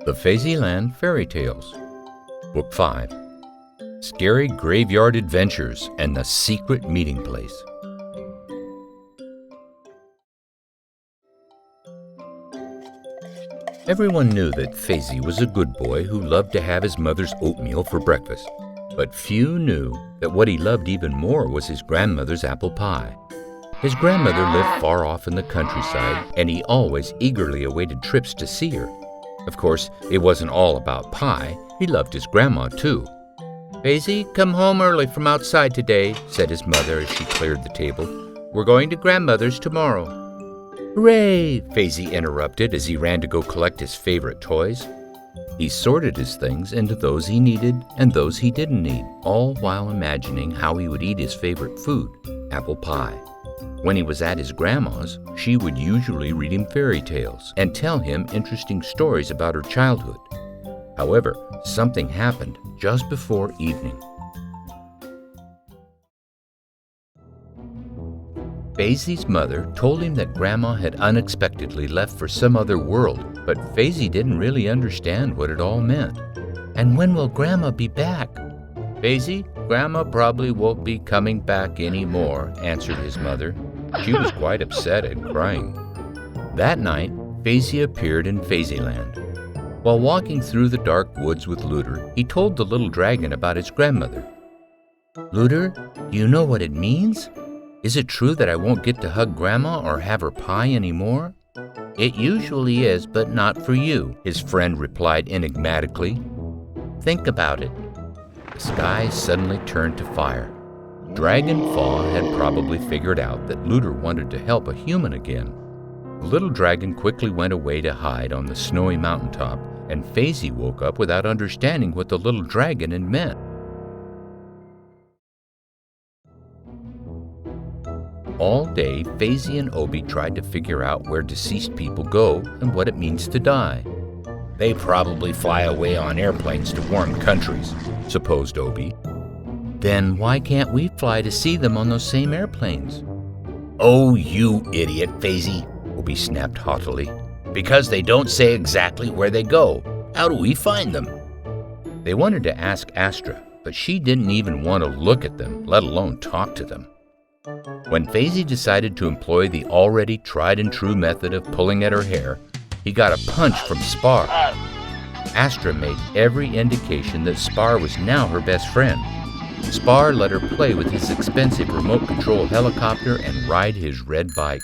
The Phasieland Fairy Tales, Book 5, Scary Graveyard Adventures and the Secret Meeting Place. Everyone knew that Phasie was a good boy who loved to have his mother's oatmeal for breakfast, but few knew that what he loved even more was his grandmother's apple pie. His grandmother lived far off in the countryside, and he always eagerly awaited trips to see her. Of course, it wasn't all about pie. He loved his grandma, too. "Phasie, come home early from outside today," said his mother as she cleared the table. "We're going to grandmother's tomorrow." "Hooray!" Phasie interrupted as he ran to go collect his favorite toys. He sorted his things into those he needed and those he didn't need, all while imagining how he would eat his favorite food, apple pie. When he was at his grandma's, she would usually read him fairy tales and tell him interesting stories about her childhood. However, something happened just before evening. Phasie's mother told him that Grandma had unexpectedly left for some other world, but Phasie didn't really understand what it all meant. "And when will Grandma be back?" "Phasie, Grandma probably won't be coming back anymore," answered his mother. She was quite upset and crying. That night, Phasie appeared in Phasieland. While walking through the dark woods with Luder, he told the little dragon about his grandmother. "Luder, do you know what it means? Is it true that I won't get to hug Grandma or have her pie anymore?" "It usually is, but not for you," his friend replied enigmatically. "Think about it." The sky suddenly turned to fire. Dragon Fall had probably figured out that Luder wanted to help a human again. The little dragon quickly went away to hide on the snowy mountaintop, and Phasie woke up without understanding what the little dragon had meant. All day, Phasie and OOBE tried to figure out where deceased people go and what it means to die. "They probably fly away on airplanes to warm countries," supposed OOBE. "Then why can't we fly to see them on those same airplanes?" "Oh, you idiot, Phasie," OOBE snapped haughtily. "Because they don't say exactly where they go. How do we find them?" They wanted to ask Astra, but she didn't even want to look at them, let alone talk to them. When Phasie decided to employ the already tried-and-true method of pulling at her hair, he got a punch from Spar. Astra made every indication that Spar was now her best friend. Spar let her play with his expensive remote-control helicopter and ride his red bike.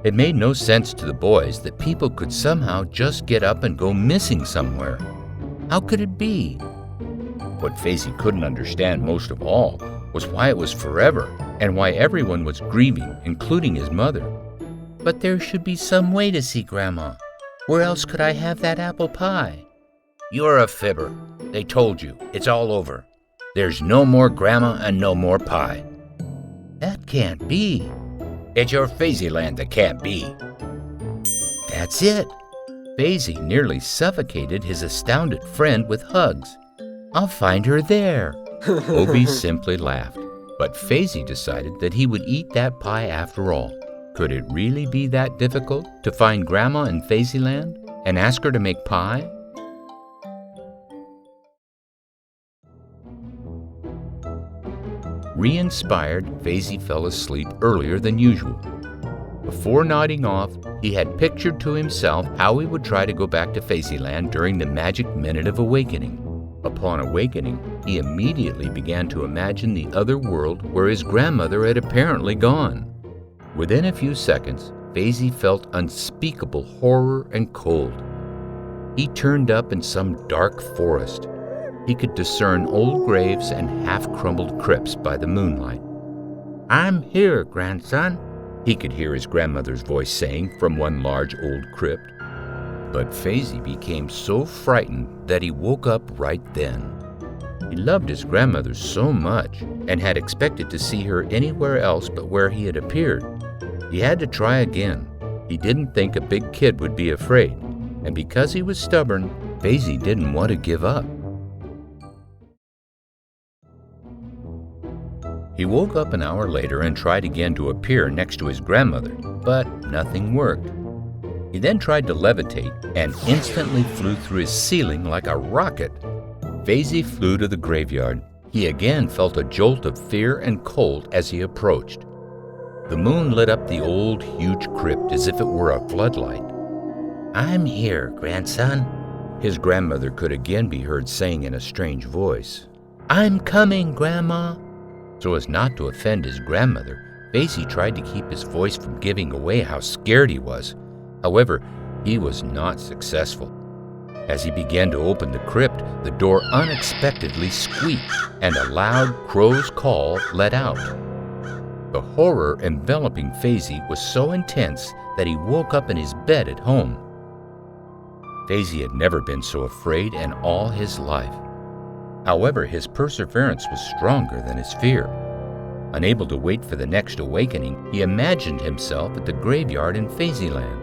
It made no sense to the boys that people could somehow just get up and go missing somewhere. How could it be? What Phasie couldn't understand most of all was why it was forever and why everyone was grieving, including his mother. "But there should be some way to see Grandma. Where else could I have that apple pie?" "You're a fibber. They told you. It's all over. There's no more Grandma and no more pie." "That can't be." "It's your Phasieland that can't be." That's it. Phasie nearly suffocated his astounded friend with hugs. "I'll find her there." OOBE simply laughed, but Phasie decided that he would eat that pie after all. Could it really be that difficult to find Grandma in Phasieland and ask her to make pie? Re-inspired, Phasie fell asleep earlier than usual. Before nodding off, he had pictured to himself how he would try to go back to Phasieland during the magic minute of awakening. Upon awakening, he immediately began to imagine the other world where his grandmother had apparently gone. Within a few seconds, Phasie felt unspeakable horror and cold. He turned up in some dark forest. He could discern old graves and half-crumbled crypts by the moonlight. "I'm here, grandson," he could hear his grandmother's voice saying from one large old crypt. But Phasie became so frightened that he woke up right then. He loved his grandmother so much and had expected to see her anywhere else but where he had appeared. He had to try again. He didn't think a big kid would be afraid, and because he was stubborn, Phasie didn't want to give up. He woke up an hour later and tried again to appear next to his grandmother, but nothing worked. He then tried to levitate and instantly flew through his ceiling like a rocket. Phasie flew to the graveyard. He again felt a jolt of fear and cold as he approached. The moon lit up the old, huge crypt as if it were a floodlight. "I'm here, grandson," his grandmother could again be heard saying in a strange voice. "I'm coming, Grandma." So as not to offend his grandmother, Phasie tried to keep his voice from giving away how scared he was. However, he was not successful. As he began to open the crypt, the door unexpectedly squeaked, and a loud crow's call let out. The horror enveloping Phasie was so intense that he woke up in his bed at home. Phasie had never been so afraid in all his life. However, his perseverance was stronger than his fear. Unable to wait for the next awakening, he imagined himself at the graveyard in Phasieland.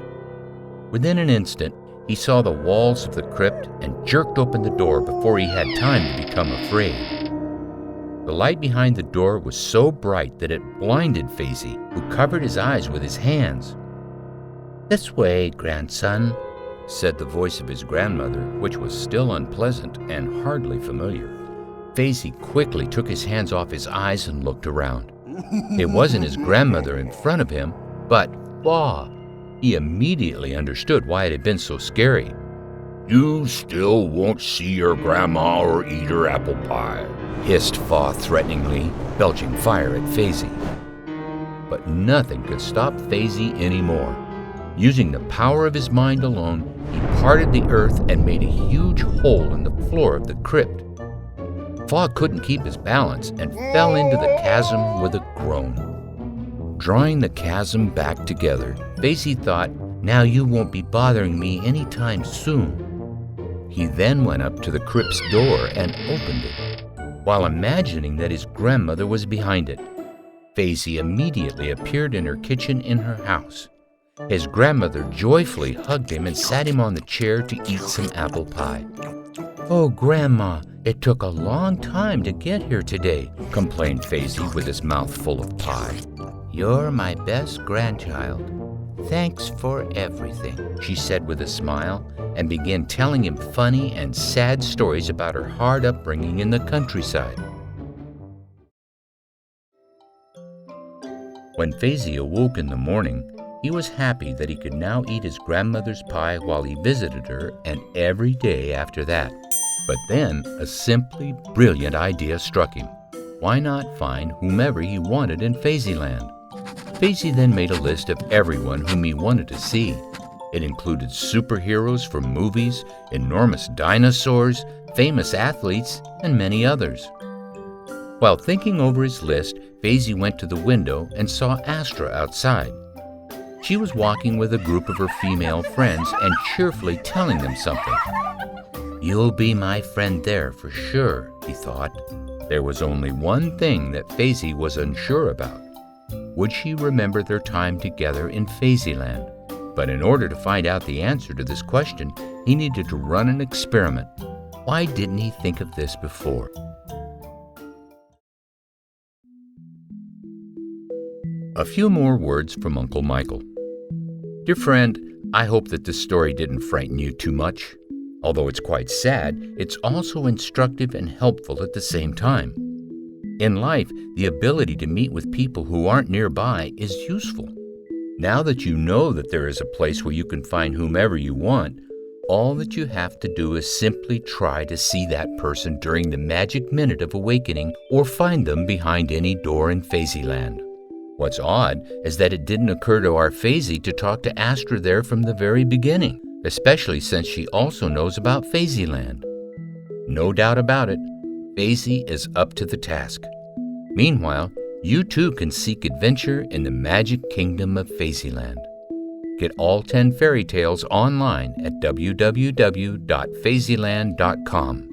Within an instant, he saw the walls of the crypt and jerked open the door before he had time to become afraid. The light behind the door was so bright that it blinded Phasie, who covered his eyes with his hands. "This way, grandson," said the voice of his grandmother, which was still unpleasant and hardly familiar. Phasie quickly took his hands off his eyes and looked around. It wasn't his grandmother in front of him, but Fa. He immediately understood why it had been so scary. "You still won't see your grandma or eat her apple pie," hissed Fa threateningly, belching fire at Phasie. But nothing could stop Phasie anymore. Using the power of his mind alone, he parted the earth and made a huge hole in the floor of the crypt. Fa couldn't keep his balance and fell into the chasm with a groan. Drawing the chasm back together, Phasie thought, "Now you won't be bothering me any time soon." He then went up to the crypt's door and opened it, while imagining that his grandmother was behind it. Phasie immediately appeared in her kitchen in her house. His grandmother joyfully hugged him and sat him on the chair to eat some apple pie. "Oh, Grandma, it took a long time to get here today," complained Phasie with his mouth full of pie. "You're my best grandchild. Thanks for everything," she said with a smile, and began telling him funny and sad stories about her hard upbringing in the countryside. When Phasie awoke in the morning, he was happy that he could now eat his grandmother's pie while he visited her, and every day after that. But then a simply brilliant idea struck him. Why not find whomever he wanted in Phasieland? Phasie then made a list of everyone whom he wanted to see. It included superheroes from movies, enormous dinosaurs, famous athletes, and many others. While thinking over his list, Phasie went to the window and saw Astra outside. She was walking with a group of her female friends and cheerfully telling them something. "You'll be my friend there for sure," he thought. There was only one thing that Phasie was unsure about. Would she remember their time together in Phasieland? But in order to find out the answer to this question, he needed to run an experiment. Why didn't he think of this before? A few more words from Uncle Michael. Dear friend, I hope that this story didn't frighten you too much. Although it's quite sad, it's also instructive and helpful at the same time. In life, the ability to meet with people who aren't nearby is useful. Now that you know that there is a place where you can find whomever you want, all that you have to do is simply try to see that person during the magic minute of awakening or find them behind any door in Phasieland. What's odd is that it didn't occur to our Phasie to talk to Astra there from the very beginning, especially since she also knows about Phasieland. No doubt about it, Phasie is up to the task. Meanwhile, you too can seek adventure in the magic kingdom of Phasieland. Get all 10 fairy tales online at www.phasieland.com.